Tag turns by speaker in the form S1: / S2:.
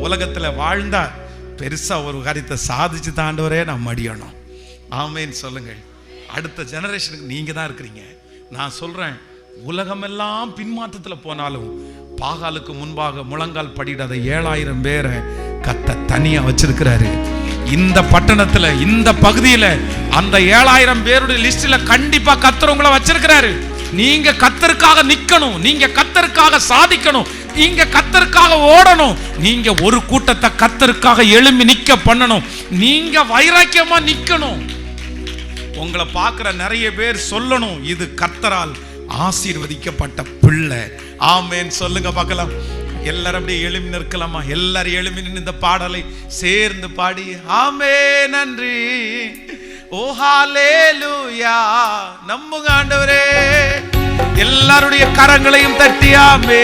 S1: உலகத்துல வாழ்ந்தா பெருசா ஒரு காரியத்தை சாதிச்சு தாண்டவரே நம்ம அடியணும். ஆமேன்னு சொல்லுங்கள். அடுத்த ஜெனரேஷனுக்கு நீங்க தான் இருக்கிறீங்க. நான் சொல்றேன், உலகமெல்லாம் பின்மாற்றத்துல போனாலும் பாகாலுக்கு முன்பாக முழங்கால் படிடாத 7000 பேரை கத்த தனியா வச்சிருக்கிறாரு. இந்த பட்டணத்துல, இந்த பகுதியில அந்த 7000 பேருடைய லிஸ்ட்ல கண்டிப்பா கர்த்தர் உங்களை வச்சிருக்கிறாரு. நீங்க கர்த்தருக்காக நிக்கணும், நீங்க கர்த்தருக்காக சாதிக்கணும், நீங்க கர்த்தருக்காக ஓடணும். நீங்க ஒரு கூட்டத்தை கர்த்தருக்காக எழும்பி நிக்க பண்ணணும். நீங்க வைராக்கியமா நிக்கணும். உங்களை பார்க்கிற நிறைய பேர் சொல்லணும், இது கர்த்தரால் ஆசீர்வதிக்கப்பட்ட பிள்ளை. ஆமேன் சொல்லுங்க பார்க்கலாம். எல்லாரும் அப்படியே எழும்பி நிற்கலாமா? எல்லாரும் எழும்பி நின்று இந்த பாடலை சேர்ந்து பாடி ஆமே நன்றி ஓ ஹல்லேலூயா நம்புங்க ஆண்டவரே. எல்லாருடைய கரங்களையும் தட்டி ஆமே